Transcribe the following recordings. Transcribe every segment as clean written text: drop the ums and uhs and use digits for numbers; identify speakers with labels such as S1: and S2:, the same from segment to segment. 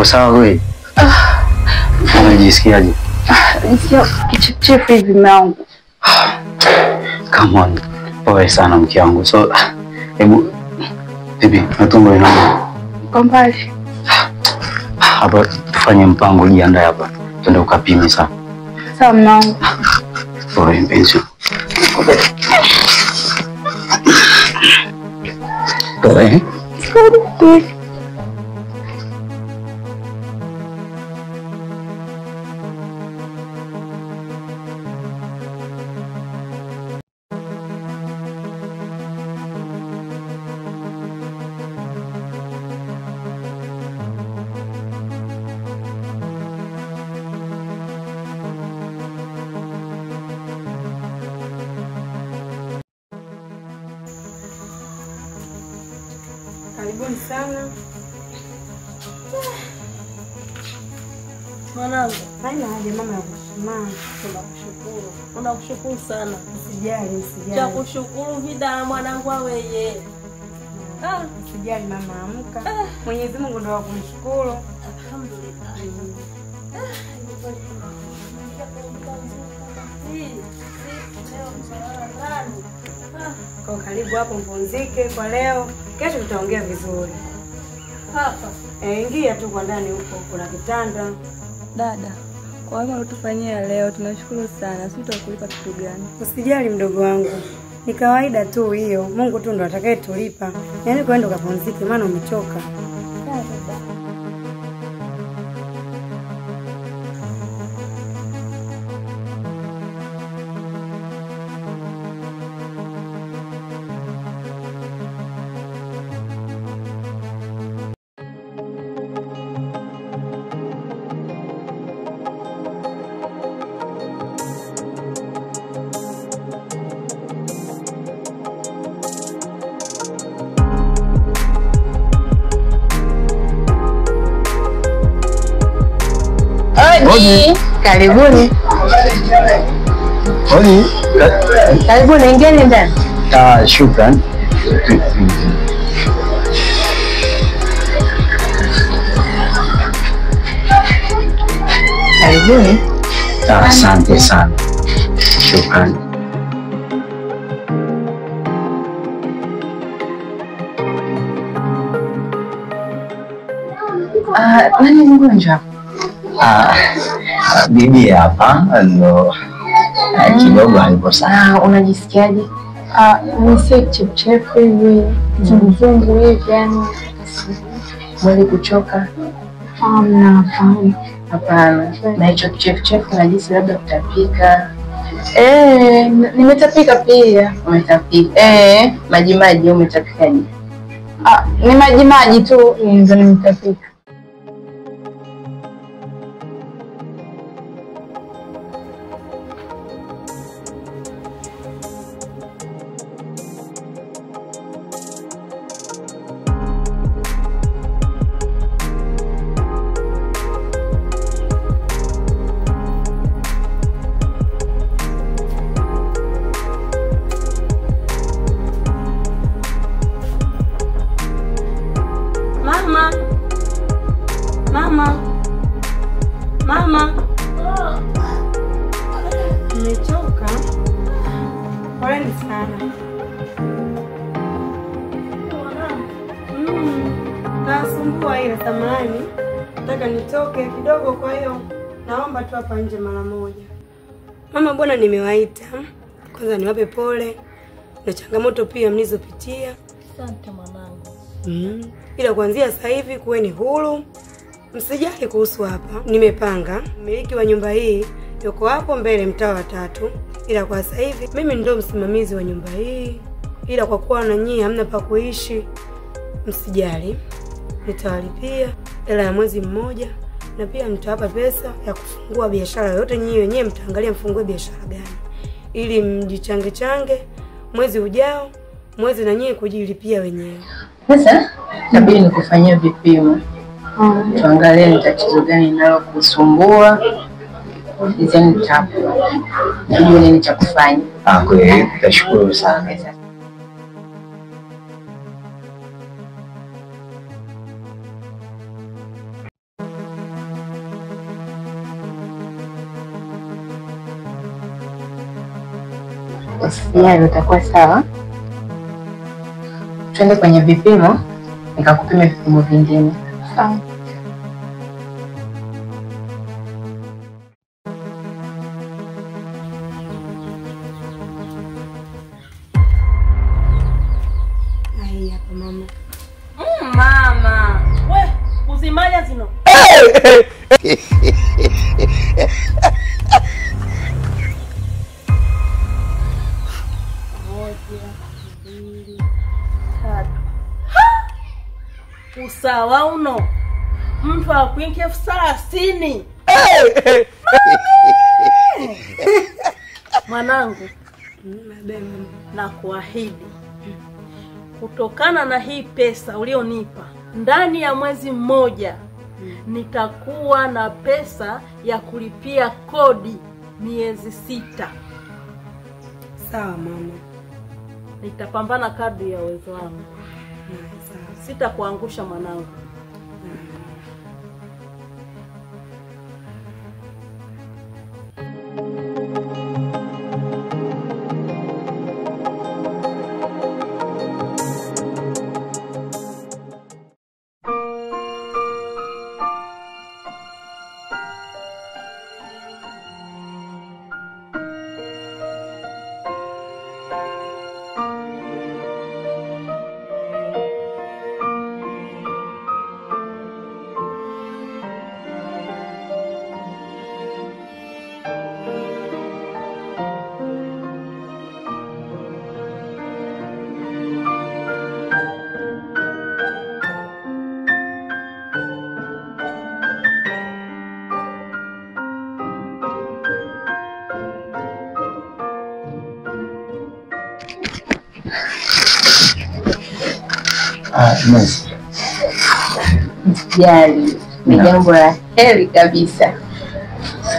S1: sawa wewe? Unajisikiaje?
S2: Sio kichefuchefu hivi mwanangu.
S1: Come on. Pole sana mke wangu. So hebu bibi, natumbo ina
S2: Kwa mbali.
S1: hapa tufanye mpango, jiandae hapa. Twende ukapime sawa.
S2: Sawa mwanangu.
S1: Pole mpenzi. Pole.
S2: Sorry.
S3: Karibuni sana. Mwanangu, haina haja mama ya kushukuru. Tunakushukuru. Tunakushukuru sana. Usijali. Cha kushukuru vida mwanangu wewe. Usijali mama, amka. Mwenyezi Mungu ndio akumshukuru. Alhamdulillah. Kwa karibu hapo mpumzike kwa leo. Kesho tutaongea vizuri. Hapa. Ingia tu kwa ndani huko, kuna kitanda.
S2: Dada, kwa wema ulitufanyia leo tunashukuru sana. Sisi tutakulipa kitu gani?
S3: Usijali mdogo wangu. Ni kawaida tu hiyo. Mungu tu ndo atakayetulipa. Yaani kwenda ukapumzike maana umechoka.
S2: Karibuni.
S1: Hodi.
S2: Karibuni, ingieni ndani.
S1: Shukran.
S2: Karibuni.
S1: Asante sana. Shukran.
S2: Nani mgonjwa?
S1: Bibi hapa ndo kidogo alipo sana.
S2: Unajisikiaje? Nisikia kichefuchefu hivi, zunguzungu hivi yani. Mwili kuchoka? Hapana. Na hicho kichefuchefu najisi labda kutapika. Nimetapika pia. Umetapika? Maji umetapikaje? Ni maji tu ndio nimetapika.
S3: Mama. Nimechoka. Poleni sana. Nasumbua ile samani. Nataka nitoke kidogo, kwa hiyo naomba tu hapa nje mara moja. Mama, bwana nimewaita. Kwanza niwape pole na changamoto pia mlizopitia.
S4: Asante mwanangu.
S3: Ila kuanzia sasa hivi kuweni huru. Msijali kuhusu hapa. Nimepanga mmiliki wa nyumba hii yuko hapo mbele mtaa wa 3. Ila kwa sasa hivi mimi ndio msimamizi wa nyumba hii. Ila kwa kuwa na nyinyi hamna pa kuishi, msijali. Nitawalipia hela ya mwezi mmoja na pia nitawapa pesa ya kufungua biashara yote. Nyinyi wenyewe mtaangalia mfungue biashara gani ili mjichange mwezi ujao, mwezi na nyinyi kujilipia wenyewe.
S2: Sasa tabiri nikufanyia vipimo. Tuangalie ni tatizo gani linalo kusumbua. Nizeni tapo. Nijue nini cha kufanya.
S1: Kweli, tashukuru sana.
S2: Usijali, utakuwa sawa. Twende kwenye vipimo, nikakupime vipimo vingine.
S4: Sawa.
S3: Ai hapa mama.
S5: Mama, we uzimanya zino. Usawa uno mtu akwinki 30,000. Mwanangu, na kuahidi kutokana na hii pesa ulionipa, ndani ya mwezi mmoja nitakuwa na pesa ya kulipia kodi miezi 6.
S3: Sawa mama.
S5: Nitapambana kadri ya uwezo wangu.
S3: Sawa.
S5: Sitakuangusha mwanangu.
S2: Usijali, ni jambo la heri kabisa.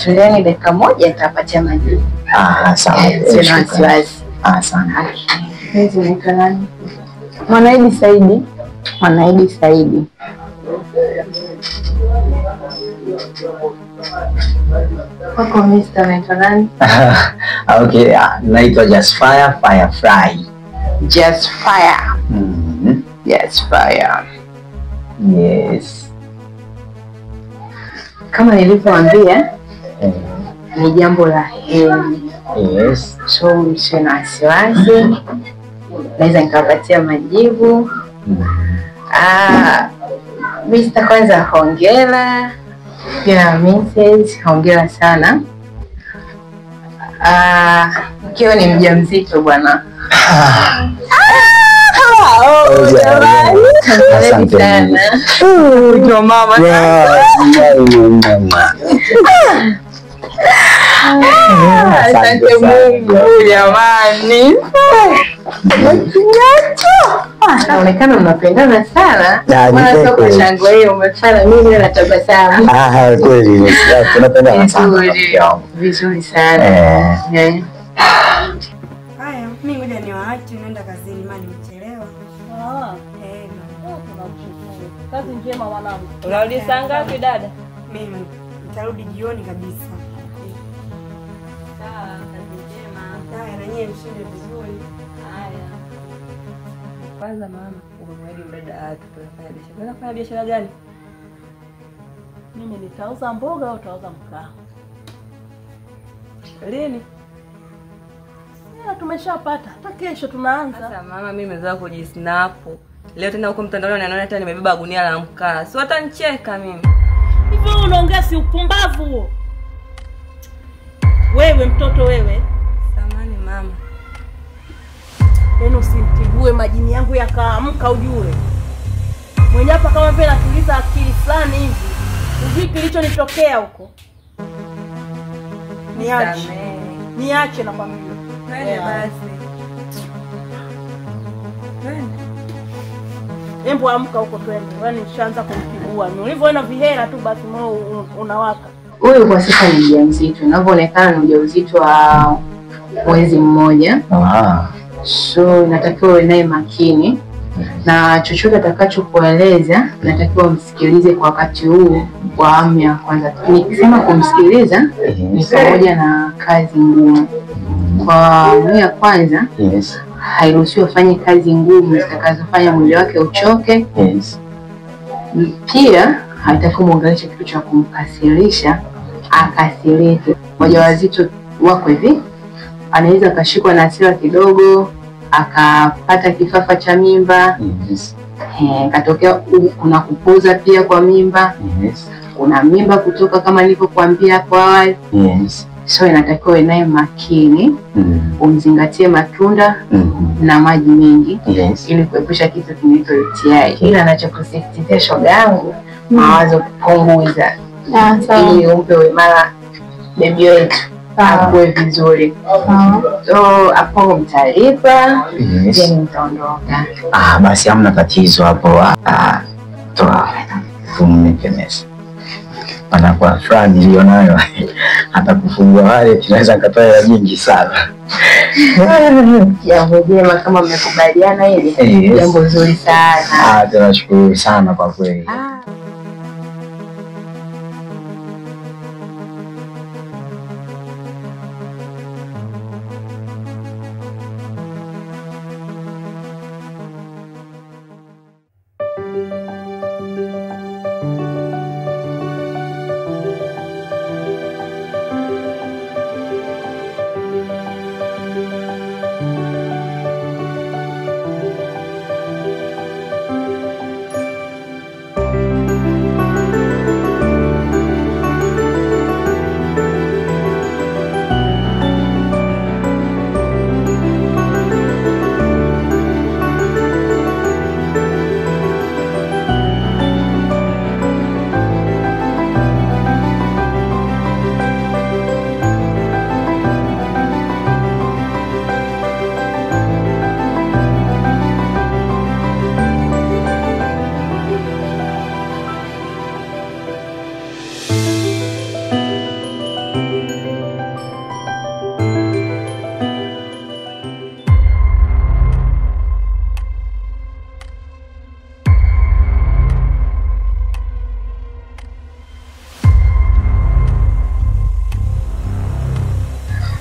S2: Tulieni dakika moja nitapatia majibu.
S1: Sawa.
S2: Sina wasiwasi.
S1: Sana.
S2: Mimi naitwa nani? Mwanaidi Saidi. Mwanaidi Saidi. Wako Mr. naitwa nani?
S1: Okay, naitwa Just Fire Firefly.
S2: Just Fire. Just Fire.
S1: Yes.
S2: Kama nilivyowaambia, ni jambo la heri.
S1: Yes.
S2: So msiwe na wasiwasi. Naweza nikawapatia majibu. Mr. kwanza hongera. Pia Mrs. hongera sana. Mkeo ni mjamzito bwana. Jamani. Asante sana. Ndio mama. Asante Mungu jamani. Inaonekana mnapendana sana. Maana soko shangwe hiyo umefanya mimi na tabasamu.
S1: Kweli tunapendana sana.
S2: Vizuri sana.
S3: Haya, mimi ngoja niwaache naenda kazini maana nimechelewa.
S5: Kazi njema mwanangu. Unarudi saa ngapi dada?
S3: Mimi nitarudi jioni kabisa.
S5: Sawa, kazi njema.
S3: Haya, na nyie mshinde vizuri.
S5: Haya. Kwanza mama, umemwahidi mdada watu tunafanya biashara. Unafanya biashara gani? Mimi nitauza mboga au utauza mkaa? Lini? Tumeshapata. Hata kesho tunaanza.
S4: Sasa mama, mimi nimezoea kujisnap. Leo tena huko mtandaoni naona hata nimebeba gunia la mkaa. Si watanicheka mimi.
S5: Hivyo unaongea si upumbavu huo. Wewe mtoto wewe.
S4: Samani mama.
S5: Neno usinitibue majini yangu yakaamka ujue. Mwenye hapa kama vile natuliza akili fulani hivi. Ujui kilichonitokea huko. Niache nakwambia.
S4: Twende basi. Twende.
S5: Embo amka huko twende. Wewe nishaanza kumtibua. Ulivyoona vihela tu basi moyo unawaka.
S2: Huyu kwa sasa ni mjamzito. Inavyoonekana ni ujauzito wa mwezi mmoja. So inatakiwa uwe naye makini. Na chochote atakachokueleza natakiwa umsikilize kwa wakati huu kwa amu ya kwanza. Nikisema kumsikiliza ni pamoja na kazi ngumu. Kwa awamu ya kwanza
S1: Yes.
S2: hairuhusiwi afanye kazi ngumu zitakazofanya mwili wake uchoke.
S1: Yes.
S2: Pia haitakiwi muunganishe kitu cha kumkasirisha akasirike. Wajawazito wako hivi, anaweza akashikwa na hasira kidogo akapata kifafa cha mimba.
S1: Yes.
S2: Katokea kuna kupoza pia kwa mimba.
S1: Yes.
S2: Kuna mimba kutoka kama nilivyokuambia hapo awali.
S1: Yes.
S2: So inatakiwa naye makini, umzingatie matunda na maji mengi, ili kuepusha kitu kinaitwa UTI. Ila anachokusisitizia shoga yangu, mawazo kupunguza, ili umpe uimara baby wetu akue vizuri. So hapo mtalipa, then mtaondoka.
S1: Basi hamna tatizo hapo. Toa tumekemesa. Anakuwa fulani nilionayo hata kufungua wale tunaweza katoa hela nyingi sana.
S2: Jambo jema kama mmekubaliana hili. Jambo zuri sana.
S1: Tunashukuru sana kwa kweli.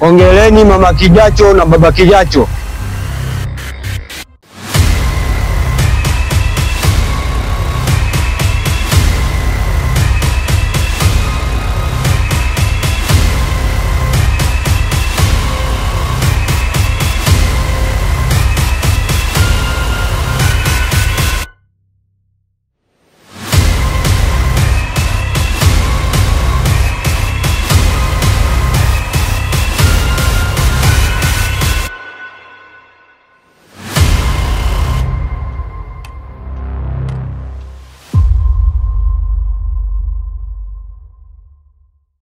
S6: Ongeleni mama Kijacho na baba Kijacho.